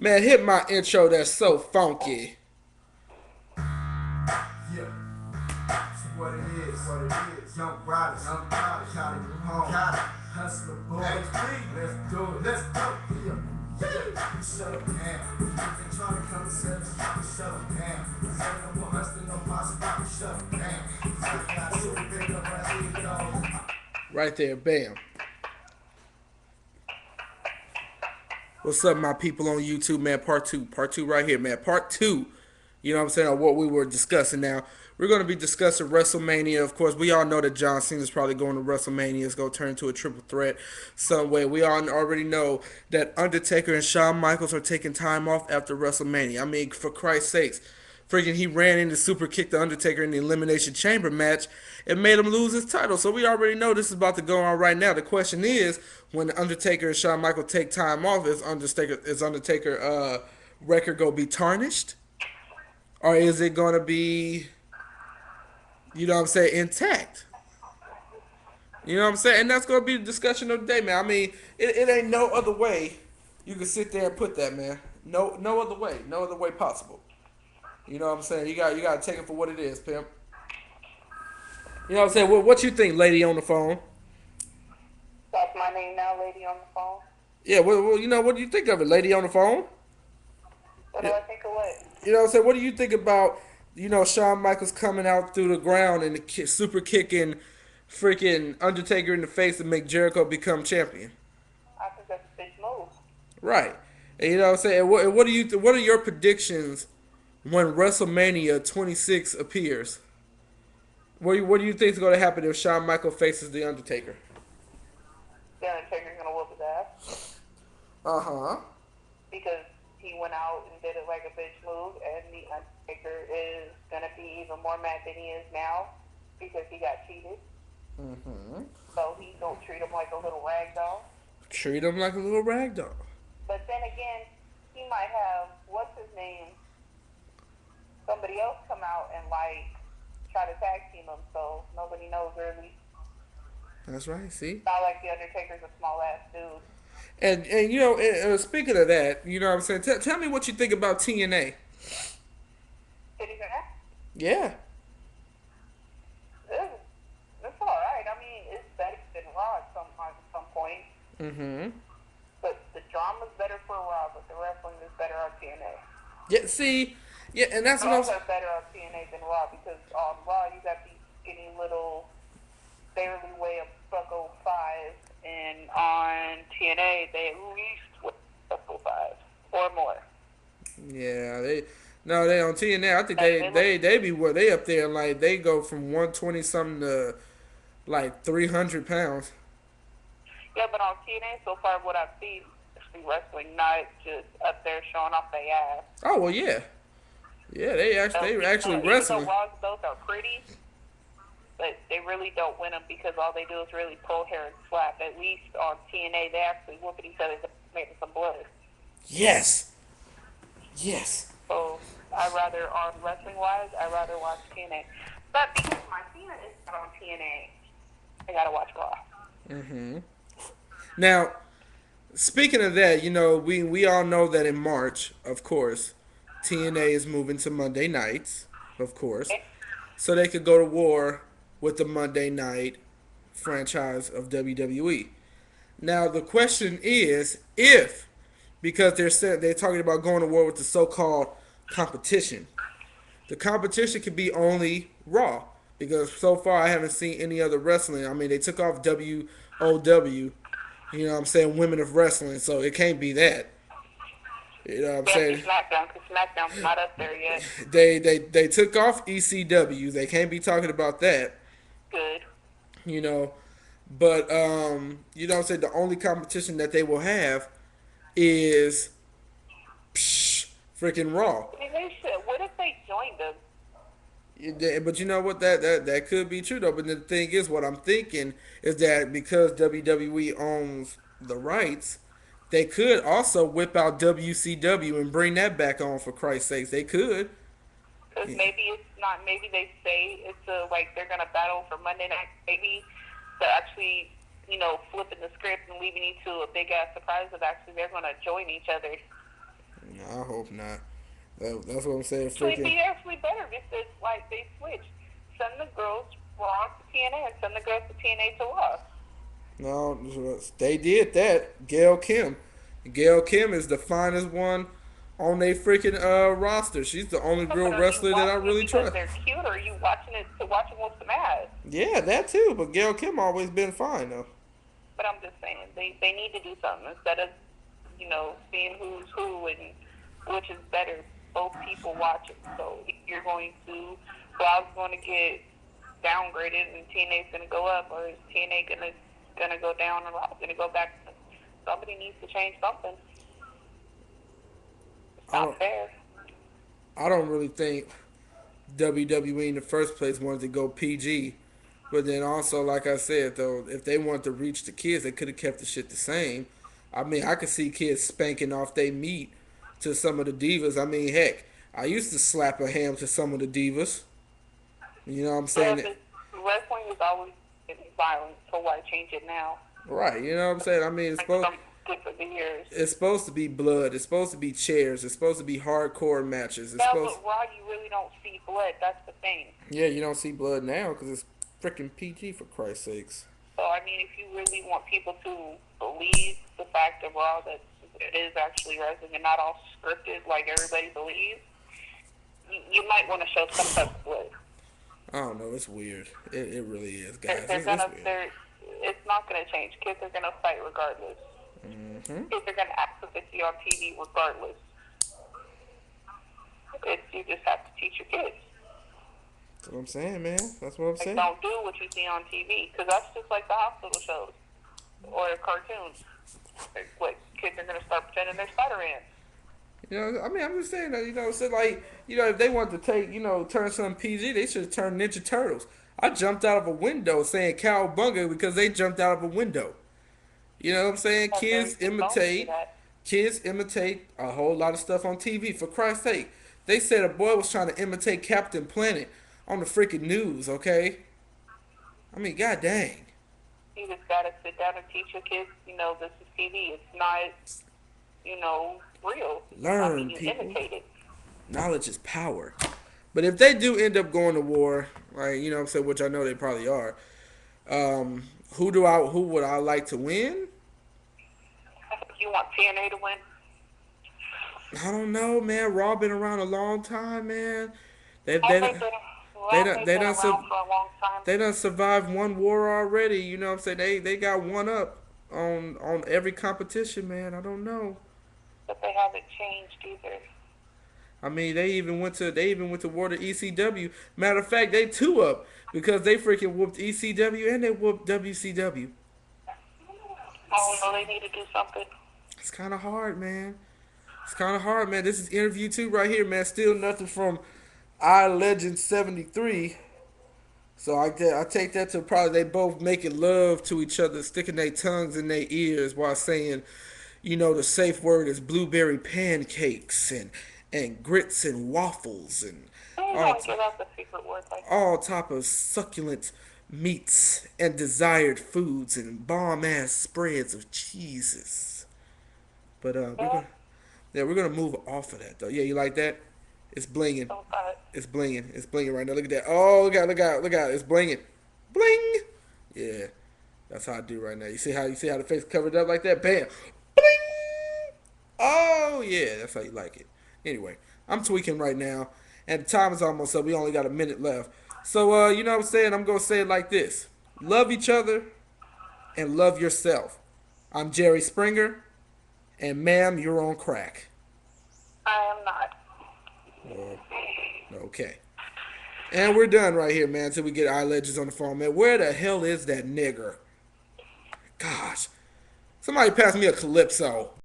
Man, hit my intro that's so funky. Yeah, it's what it is. What it is. Young riders, gotta get home. Gotta hustle, boy. Let's do it. Let's go. Yeah. You shut up, man. You been trying to come to service. You shut up, man. Say no more hustling, no possible. You shut up, man. I got you pick up right here, dog. Right there, bam. What's up, my people on YouTube, man? Part two. Part two right here, man. Part two. You know what I'm saying? Of what we were discussing now. We're going to be discussing WrestleMania. Of course, we all know that John Cena is probably going to WrestleMania. It's going to turn into a triple threat some way. We all already know that Undertaker and Shawn Michaels are taking time off after WrestleMania. I mean, for Christ's sakes. Freaking, he ran in to super kick the Undertaker in the Elimination Chamber match and made him lose his title. So we already know this is about to go on right now. The question is, when the Undertaker and Shawn Michaels take time off, is Undertaker record gonna be tarnished, or is it gonna be, you know what I'm saying, intact? You know what I'm saying? And that's gonna be the discussion of the day, man. I mean, it ain't no other way you can sit there and put that, man. No other way, no other way possible. You know what I'm saying? You got to take it for what it is, pimp. You know what I'm saying? What you think, lady on the phone? That's my name now, lady on the phone. Yeah, what do you think of it, lady on the phone? What do Yeah, I think of what? you know what I'm saying? What do you think about, Shawn Michaels coming out through the ground and super kicking freaking Undertaker in the face to make Jericho become champion? I think that's a big move. Right. And you know what I'm saying? What are your predictions when WrestleMania 26 appears? What do you think is going to happen if Shawn Michaels faces the Undertaker? The Undertaker's gonna whoop his ass Uh huh. because he went out and did it like a bitch move, and the Undertaker is gonna be even more mad than he is now because he got cheated. Mm-hmm. So he don't treat him like a little rag doll. Treat him like a little rag doll. But then again, he might have what's his name, somebody else come out and like try to tag team him, so nobody knows really. That's right. See. Not like the Undertaker's a small ass dude. And speaking of that, you know what I'm saying? Tell me what you think about TNA. Did he say that? Yeah. It's all right. I mean, it's better than Raw at some point. Mm-hmm. But the drama's better for Raw, but the wrestling is better on TNA. Yeah. See. Yeah, and that's what I Both was. are better on TNA than Raw because on Raw you got these skinny little barely weigh a buck 05, and on TNA they at least weigh a buck 05 or more. Yeah. They on TNA. I think Like they they look, they they be where they up there, like they go from 120 something to like 300 pounds. yeah, but on TNA so far what I've seen, especially wrestling, not just up there showing off their ass. Oh well, yeah. Yeah, they actually Even though wrestling. Raw's belts are pretty, but they really don't win them because all they do is really pull hair and slap. At least on TNA, they actually whooping each other's ass, making some blood. Yes. Yes. So I rather, on wrestling wise, I rather watch TNA. But because my Cena is not on TNA, I gotta watch Raw. Mm-hmm. Now, speaking of that, we all know that in March, of course, TNA is moving to Monday nights, of course, Okay? so they could go to war with the Monday night franchise of WWE. Now, the question is if, because they're talking about going to war with the so-called competition. The competition could be only Raw because so far I haven't seen any other wrestling. I mean, they took off WOW, you know what I'm saying, Women of Wrestling, so it can't be that. You know what I'm Yeah, for saying? SmackDown, because SmackDown's not up there yet. They took off ECW. They can't be talking about that, Good. you know. But you know what I'm saying, the only competition that they will have is freaking Raw. I mean, they should. What if they joined them? But you know what? That could be true though. But the thing is, what I'm thinking is that because WWE owns the rights, they could also whip out WCW and bring that back on. For Christ's sakes, they could. Because maybe it's not. Maybe they say it's like they're gonna battle for Monday night. Maybe they're actually, flipping the script and leaving you to a big ass surprise of actually they're gonna join each other. I hope not. That's what I'm saying. So it'd Freaking be actually better if it's like they switch. Send the girls Raw to TNA and send the girls to TNA to Raw. no, they did that. Gail Kim. Gail Kim is the finest one on their freaking roster. She's the only real But are you wrestler that I watching it really because trust. they're cute, or are you watching it to watch them whoop some ass? Yeah, that too. But Gail Kim always been fine though. But I'm just saying, they need to do something instead of, seeing who's who and which is better. Both people watch it. So if you're going to, Raw's going to get downgraded and TNA's going to go up, or is TNA going to go down and Raw's going to go back? Somebody needs to change something. It's I not don't, fair. I don't really think WWE in the first place wanted to go PG. But then also, like I said, though, if they wanted to reach the kids, they could have kept the shit the same. I mean, I could see kids spanking off their meat to some of the divas. I mean, heck, I used to slap a ham to some of the divas. You know what I'm saying? But wrestling is always violent, so why change it now? Right, you know what I'm saying? I mean, Like some different years. it's supposed to be blood. It's supposed to be chairs. It's supposed to be hardcore matches. It's No, supposed but Raw, you really don't see blood. That's the thing. yeah, you don't see blood now because it's freaking PG for Christ's sakes. So, I mean, if you really want people to believe the fact of Raw that it is actually wrestling and not all scripted like everybody believes, you might want to show some type of blood. I don't know. It's weird. It really is, guys. They're It's gonna, weird. it's not gonna change. Kids are gonna fight regardless. Mm-hmm. Kids are gonna act as if they on TV regardless. You just have to teach your kids. That's what I'm saying, man. That's what I'm Like, saying. don't do what you see on TV, because that's just like the hospital shows or the cartoons. Like, what kids are gonna start pretending they're Spider-Man. You know, I mean, I'm just saying that, so like, if they want to take, turn something PG, they should turn Ninja Turtles. I jumped out of a window saying Cowabunga because they jumped out of a window. You know what I'm saying? That's Kids very- don't do imitate. that. Kids imitate a whole lot of stuff on TV. For Christ's sake, they said a boy was trying to imitate Captain Planet on the freaking news. Okay, I mean, god dang. You just gotta sit down and teach your kids. This is TV. It's not, real. Learn, I mean, you people. imitate it. Knowledge is power. But if they do end up going to war, like what I'm saying, which I know they probably are, who would I like to win? You want TNA to win? I don't know, man. Raw been around a long time, man. They I they think done- they've been done around sur- for a long time. they done survived one war already. You know what I'm saying? They got one up on every competition, man. I don't know. But they haven't changed either. I mean, they even went to war to ECW. Matter of fact, they two up because they freaking whooped ECW and they whooped WCW. I don't know. They need to do something. It's kind of hard, man. It's kind of hard, man. This is interview 2 right here, man. Still nothing from iLegend 73. So I take that to probably they both making love to each other, sticking their tongues in their ears while saying, the safe word is blueberry pancakes and grits and waffles and I all, don't give out the secret word like that. all type of succulent meats and desired foods and bomb ass spreads of cheeses. But we're gonna move off of that though. Yeah, you like that? It's blinging. Don't It's blinging. It's blinging right now. Look at that. Oh, look out. It's blinging. Bling. Yeah. That's how I do right now. You see how the face covered up like that? Bam. Bling. Oh, yeah. That's how you like it. Anyway, I'm tweaking right now. And the time is almost up. We only got a minute left. So, you know what I'm saying? I'm going to say it like this. Love each other and love yourself. I'm Jerry Springer. And, ma'am, you're on crack. I am not. Okay. And we're done right here, man, until we get our legends on the phone, man. Where the hell is that nigger? Gosh. Somebody pass me a Calypso.